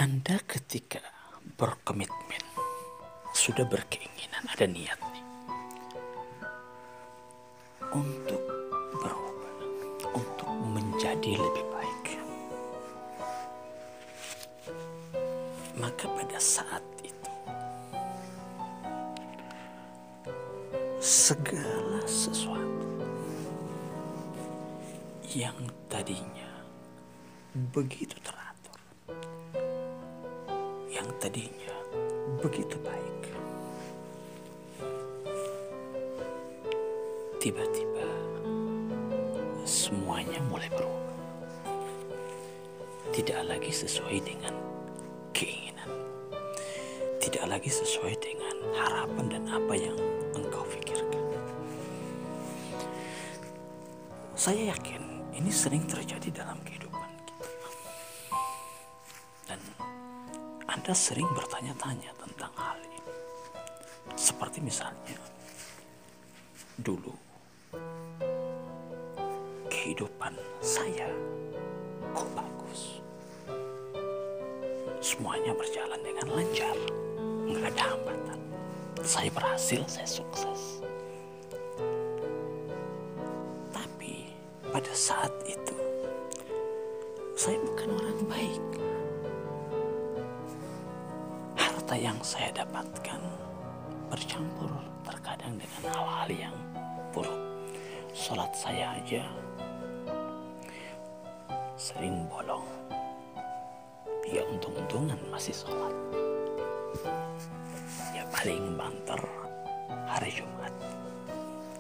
Anda ketika berkomitmen, sudah berkeinginan, ada niat nih untuk berubah, untuk menjadi lebih baik. Maka pada saat itu, segala sesuatu yang tadinya begitu teratur, yang tadinya begitu baik, tiba-tiba semuanya mulai berubah. Tidak lagi sesuai dengan keinginan, tidak lagi sesuai dengan harapan dan apa yang engkau pikirkan. Saya yakin ini sering terjadi dalam kehidupan kita. Dan Anda sering bertanya-tanya tentang hal ini. Seperti misalnya, dulu kehidupan saya kok bagus. Semuanya berjalan dengan lancar, nggak ada hambatan. Saya berhasil, saya sukses. Tapi pada saat itu, saya bukan orang baik. Harta yang saya dapatkan bercampur terkadang dengan hal-hal yang buruk. Salat saya aja sering bolong. Ya untung-untungan masih sholat. Ya paling banter hari Jumat.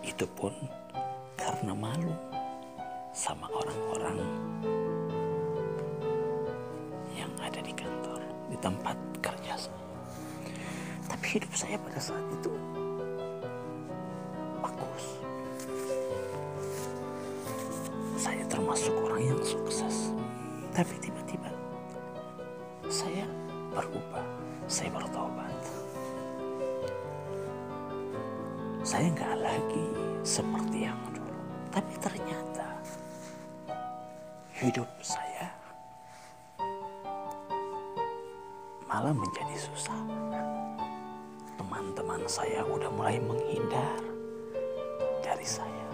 Itu pun karena malu sama orang-orang yang ada di kantor, di tempat kerja saya. Tapi hidup saya pada saat itu bagus. Saya termasuk orang yang sukses. Tapi tiba-tiba saya berubah, saya bertobat. Saya nggak lagi seperti yang dulu. Tapi ternyata hidup saya malah menjadi susah. Teman-teman saya udah mulai menghindar dari saya.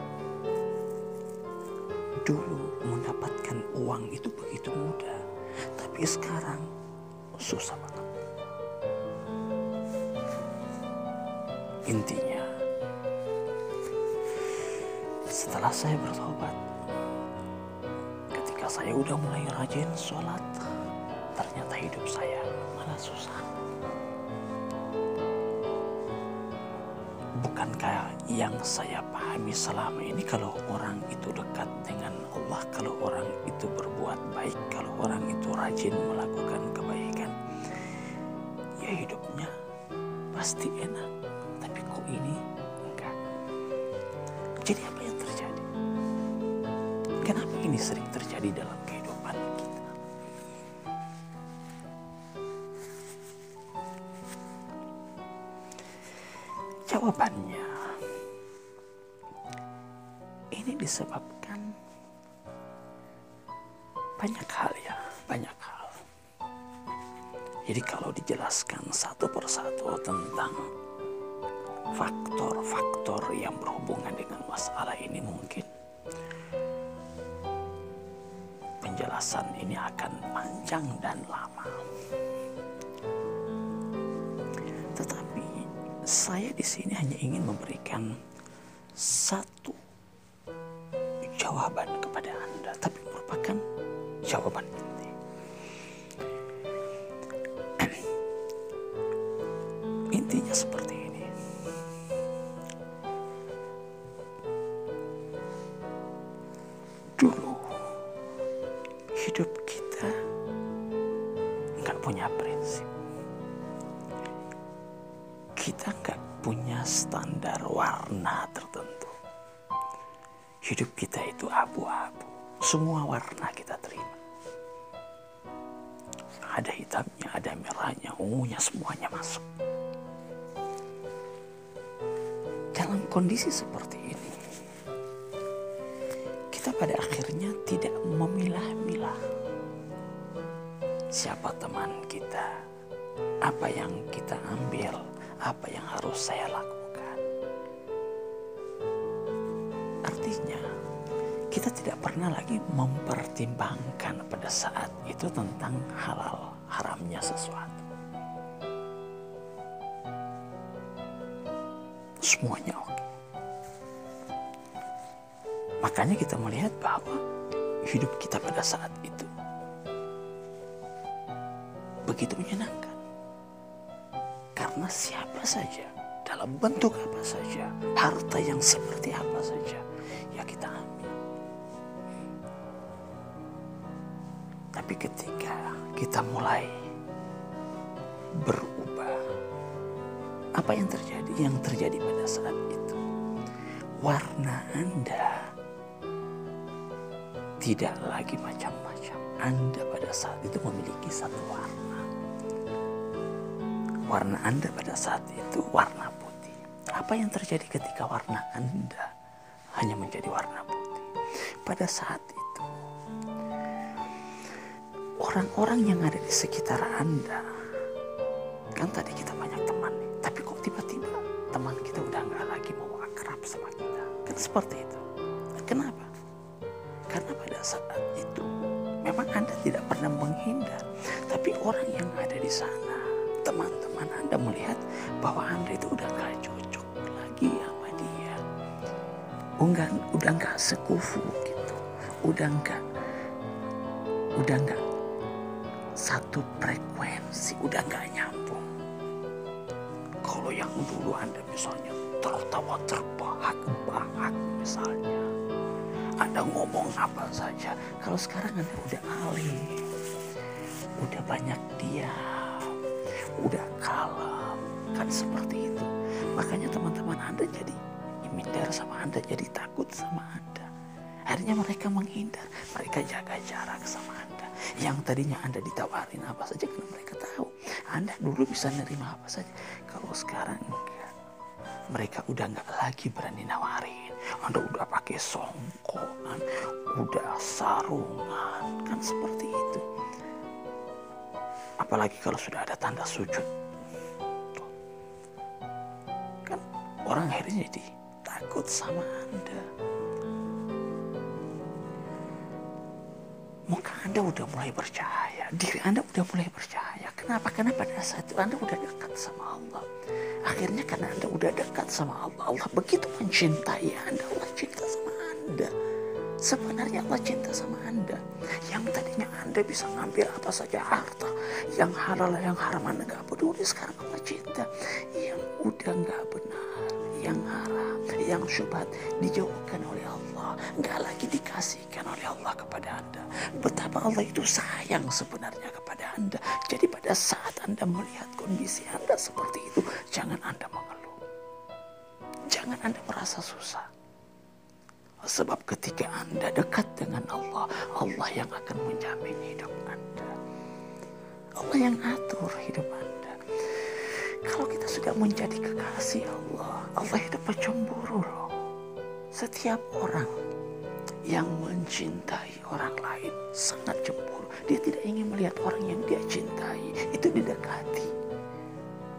Dulu mendapatkan uang itu begitu mudah, tapi sekarang susah banget. Intinya, setelah saya bertobat, ketika saya udah mulai rajin sholat, ternyata hidup saya malah susah. Bukankah yang saya pahami selama ini, kalau orang itu dekat dengan Allah, kalau orang itu berbuat baik, kalau orang itu rajin melakukan kebaikan, ya hidupnya pasti enak. Tapi kok ini enggak. Jadi apa yang terjadi? Kenapa ini sering terjadi dalam kehidupan kita? Jawabannya, ini disebabkan banyak hal ya, banyak hal. Jadi kalau dijelaskan satu persatu tentang faktor-faktor yang berhubungan dengan masalah ini, mungkin penjelasan ini akan panjang dan lama. Tetapi saya di sini hanya ingin memberikan satu jawaban kepada Anda, tapi merupakan jawaban inti. Intinya seperti ini. Dulu hidup kita nggak punya prinsip. Kita nggak punya standar warna tertentu. Hidup kita itu abu-abu. Semua warna kita terima. Ada hitamnya, ada merahnya, ungunya, semuanya masuk. Dalam kondisi seperti ini, kita pada akhirnya tidak memilah-milah. siapa teman kita, apa yang kita ambil, apa yang harus saya lakukan. Artinya, kita tidak pernah lagi mempertimbangkan pada saat itu tentang halal haramnya sesuatu. Semuanya oke. Makanya kita melihat bahwa hidup kita pada saat itu begitu menyenangkan. Karena siapa saja, dalam bentuk apa saja, harta yang seperti apa saja, ya kita ambil. Tapi ketika kita mulai berubah, apa yang terjadi? Yang terjadi pada saat itu, warna Anda tidak lagi macam-macam. Anda pada saat itu memiliki satu warna. Warna Anda pada saat itu warna putih. Apa yang terjadi ketika warna Anda hanya menjadi warna putih? Pada saat itu, orang-orang yang ada di sekitar Anda, kan tadi kita banyak teman nih, tapi kok tiba-tiba teman kita udah nggak lagi mau akrab sama kita. Kan seperti itu. Kenapa? Karena pada saat itu memang Anda tidak pernah menghindar, tapi orang yang ada di sana, teman-teman Anda melihat bahwa Anda itu udah gak cocok lagi sama dia. Udah gak sekufu gitu. Udah gak satu frekuensi, udah gak nyambung. Kalau yang dulu Anda misalnya tertawa terbahak-bahak misalnya, Anda ngomong apa saja. Kalau sekarang Anda udah alih, udah banyak diam, udah kalem, kan seperti itu. Makanya teman-teman Anda jadi minder sama Anda, jadi takut sama Anda. Akhirnya mereka menghindar, mereka jaga jarak sama Anda. Yang tadinya Anda ditawarin apa saja, karena mereka tahu Anda dulu bisa nerima apa saja. Kalau sekarang enggak, mereka udah nggak lagi berani nawarin. Anda udah pakai songkongan, udah sarungan, kan seperti itu. Apalagi kalau sudah ada tanda sujud. Kan orang akhirnya jadi takut sama Anda. Muka Anda udah mulai bercahaya, diri Anda udah mulai bercahaya. Kenapa? Karena pada saat itu Anda udah dekat sama Allah. Akhirnya karena Anda udah dekat sama Allah, Allah begitu mencintai Anda, Allah cinta sama Anda. Sebenarnya Allah cinta sama Anda. Yang tadinya Anda bisa ngambil apa saja harta, yang halal, yang haram, Anda gak peduli. Sekarang Allah cinta. Yang udah gak benar, yang haram, yang syubhat dijauhkan oleh Allah, gak lagi dikasihkan oleh Allah kepada Anda. Betapa Allah itu sayang sebenarnya kepada Anda. Jadi pada saat Anda melihat kondisi Anda seperti itu, jangan Anda mengeluh, jangan Anda merasa susah. Sebab ketika Anda dekat dengan Allah, Allah yang akan menjamin hidup Anda. Allah yang atur hidup Anda. Kalau kita sudah menjadi kekasih Allah, Allah itu pencemburu loh. Setiap orang yang mencintai orang lain sangat cemburu. Dia tidak ingin melihat orang yang dia cintai itu didekati.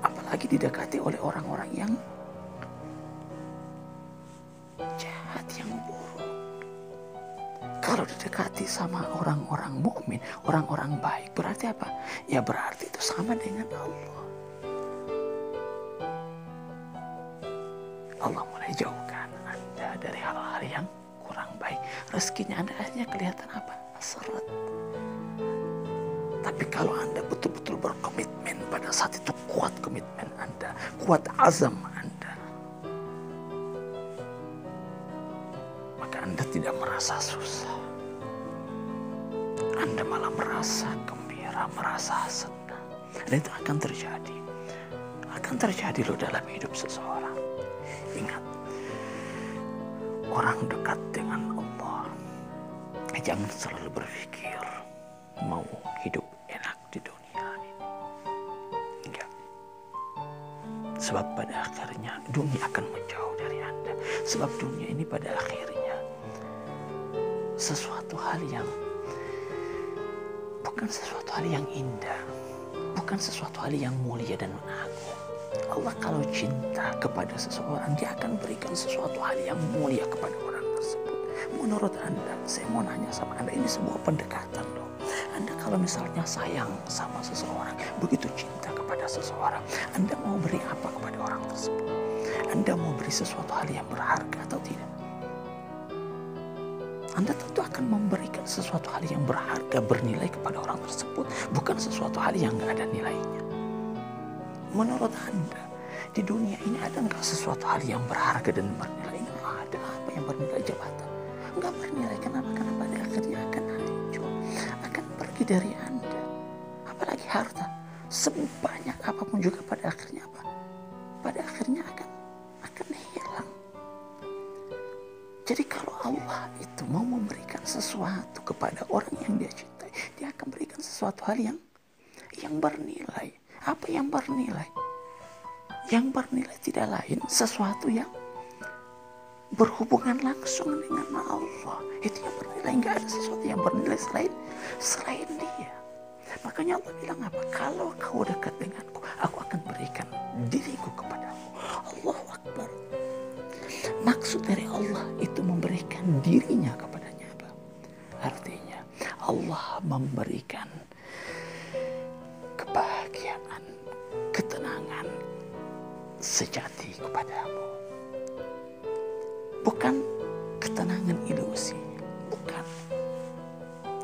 Apalagi didekati oleh orang-orang yang jahat, yang buruk. Kalau didekati sama orang-orang mukmin, orang-orang baik, berarti apa? Ya berarti itu sama dengan Allah. Allah mulai jauhkan Anda dari hal-hal yang kurang baik. Rezekinya Anda akhirnya kelihatan apa? Seret. Tapi kalau Anda betul-betul berkomitmen pada saat itu, kuat komitmen Anda, kuat azam Anda, maka Anda tidak merasa susah. Anda malah merasa gembira, merasa senang. Dan itu akan terjadi. Akan terjadi loh dalam hidup seseorang. Ingat, orang dekat dengan Allah, jangan selalu berpikir mau hidup enak di dunia ini. Enggak. Sebab pada akhirnya dunia akan menjauh dari Anda. Sebab dunia ini pada akhirnya sesuatu hal yang bukan sesuatu hal yang indah, bukan sesuatu hal yang mulia dan agung. Allah kalau cinta kepada seseorang, dia akan berikan sesuatu hal yang mulia kepada orang tersebut. Menurut Anda, saya mau nanya sama Anda, ini sebuah pendekatan loh. Anda kalau misalnya sayang sama seseorang, begitu cinta kepada seseorang, Anda mau beri apa kepada orang tersebut? Anda mau beri sesuatu hal yang berharga atau tidak? Anda tentu akan memberikan sesuatu hal yang berharga, bernilai kepada orang tersebut, bukan sesuatu hal yang gak ada nilainya. Menurut Anda, di dunia ini ada nggak sesuatu hal yang berharga dan bernilai? Nggak ada. Apa yang bernilai? Jabatan. Nggak bernilai. Kenapa? Karena pada akhirnya akan hancur, akan pergi dari Anda. Apalagi harta, sebanyak apapun juga pada akhirnya apa? Pada akhirnya akan hilang. Jadi kalau Allah itu mau memberikan sesuatu kepada orang yang dia cintai, dia akan berikan sesuatu hal yang bernilai. Apa yang bernilai? Yang bernilai tidak lain sesuatu yang berhubungan langsung dengan Allah. Itu yang bernilai. Nggak ada sesuatu yang bernilai selain dia. Makanya Allah bilang apa? Kalau kau dekat denganku, aku akan berikan diriku kepadamu. Allahu Akbar. Maksud dari Allah itu memberikan dirinya kepadanya apa? Artinya Allah memberikan kebahagiaan, ketenangan sejati kepadamu. Bukan ketenangan ilusi, bukan.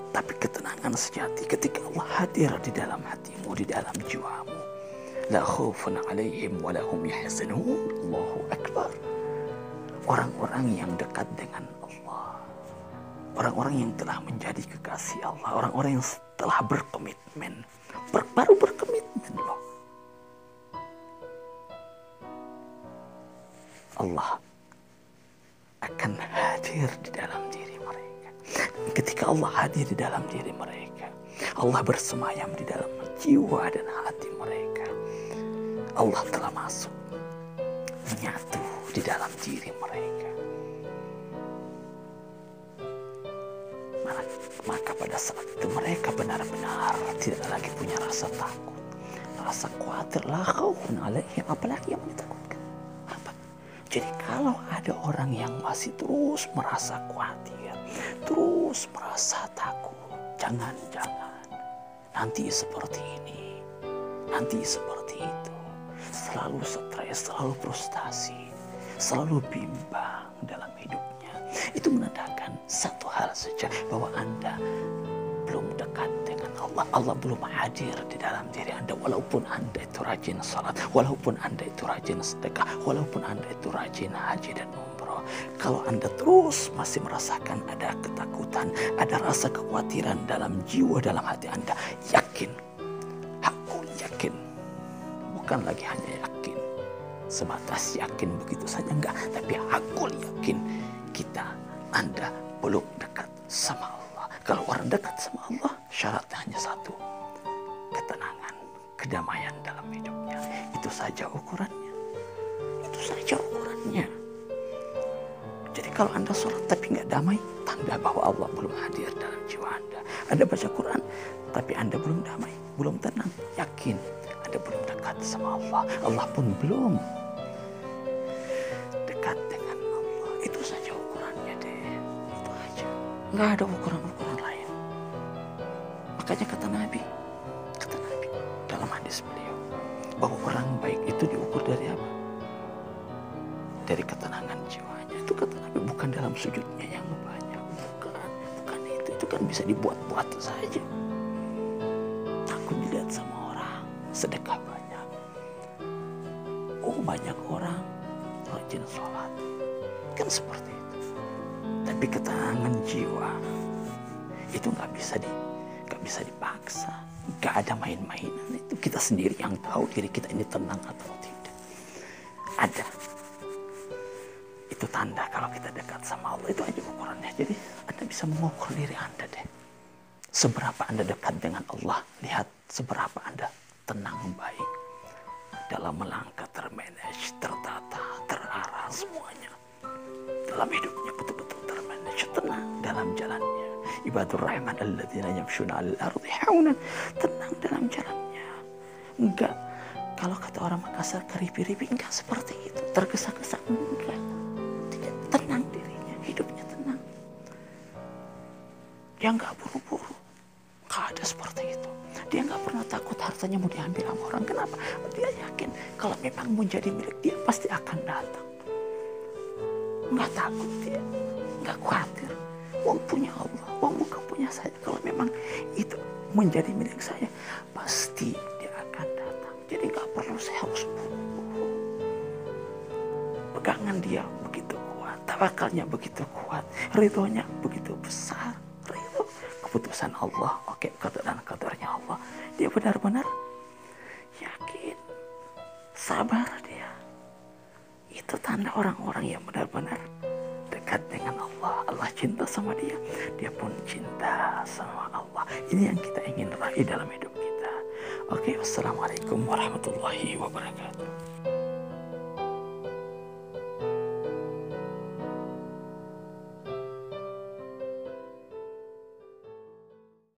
Tapi ketenangan sejati ketika Allah hadir di dalam hatimu, di dalam jiwamu. La khaufun alaihim wa lahum yahzanun. Allahu Akbar. Orang-orang yang dekat dengan Allah, orang-orang yang telah menjadi kekasih Allah, orang-orang yang telah berkomitmen, baru berkomitmen loh. Allah akan hadir di dalam diri mereka. Ketika Allah hadir di dalam diri mereka, Allah bersemayam di dalam jiwa dan hati mereka. Allah telah masuk, menyatu di dalam diri mereka. Maka pada saat itu mereka benar-benar tidak lagi punya rasa takut, rasa khawatir. La khaufun alaihim, apalagi yang ditakutkan. Apa? Jadi kalau ada orang yang masih terus merasa khawatir, terus merasa takut, jangan-jangan nanti seperti ini, nanti seperti itu, selalu stres, selalu frustasi, selalu bimbang dalam hidupnya, itu menandakan satu hal saja, bahwa Anda belum dekat dengan Allah. Allah belum hadir di dalam diri Anda. Walaupun Anda itu rajin salat, walaupun Anda itu rajin sedekah, walaupun Anda itu rajin haji dan umroh, kalau Anda terus masih merasakan ada ketakutan, ada rasa kekhawatiran dalam jiwa, dalam hati Anda, yakin, aku yakin, bukan lagi hanya yakin, sebatas yakin begitu saja, enggak, tapi aku yakin Anda belum dekat sama Allah. Kalau orang dekat sama Allah, syaratnya hanya satu, ketenangan, kedamaian dalam hidupnya. Itu saja ukurannya. Itu saja ukurannya. Jadi kalau Anda sholat tapi nggak damai, tanda bahwa Allah belum hadir dalam jiwa Anda. Anda baca Quran tapi Anda belum damai, belum tenang, yakin Anda belum dekat sama Allah. Allah pun belum dekat dengan Allah. Itu saja ukurannya deh. Itu aja. Nggak ada ukuran-ukuran lain. Makanya kata Nabi dalam hadis beliau, bahwa orang baik itu diukur dari apa? Dari ketenangan jiwanya. Itu kata Nabi, bukan dalam sujudnya yang banyak. Bukan itu kan bisa dibuat-buat saja. Takut dilihat sama orang, sedekah banyak. Oh, banyak orang rajin sholat. Kan seperti itu. Tapi ketenangan jiwa itu nggak bisa dipaksa. Nggak ada main-mainan. Itu kita sendiri yang tahu diri kita ini tenang atau tidak. Ada. Itu tanda kalau kita dekat sama Allah. Itu aja ukurannya. Jadi Anda bisa mengukur diri Anda deh. Seberapa Anda dekat dengan Allah. Lihat seberapa Anda tenang, baik. Dalam melangkah, termanage, tertata, terarah semuanya. Dalam hidupnya betul-betul termanage, tenang dalam jalannya. Ibadur rahman alladzina yamshuna 'alal ardi haunan. Tenang dalam jalannya. Enggak, kalau kata orang Makassar, keripi-ripi, enggak seperti itu. Tergesa-gesa, enggak. Tenang dirinya, hidupnya tenang. Dia enggak buru-buru. Enggak ada seperti itu. Dia enggak pernah takut hartanya mau diambil sama orang. Kenapa? Dia yakin kalau memang mau jadi milik dia, pasti akan datang. Enggak takut dia, enggak khawatir. Uang punya Allah, uang bukan punya saya. Kalau memang itu menjadi milik saya, pasti dia akan datang. Jadi nggak perlu saya harus buru-buru. Pegangan dia begitu kuat, tawakalnya begitu kuat, ridhonya begitu besar. Ridho keputusan Allah, oke, qada dan qadarnya Allah. Dia benar-benar yakin, sabar dia. Itu tanda orang-orang yang benar-benar dekat dengan Allah. Allah cinta sama dia, dia pun cinta sama Allah. Ini yang kita ingin raih dalam hidup kita. Oke, wassalamualaikum warahmatullahi wabarakatuh.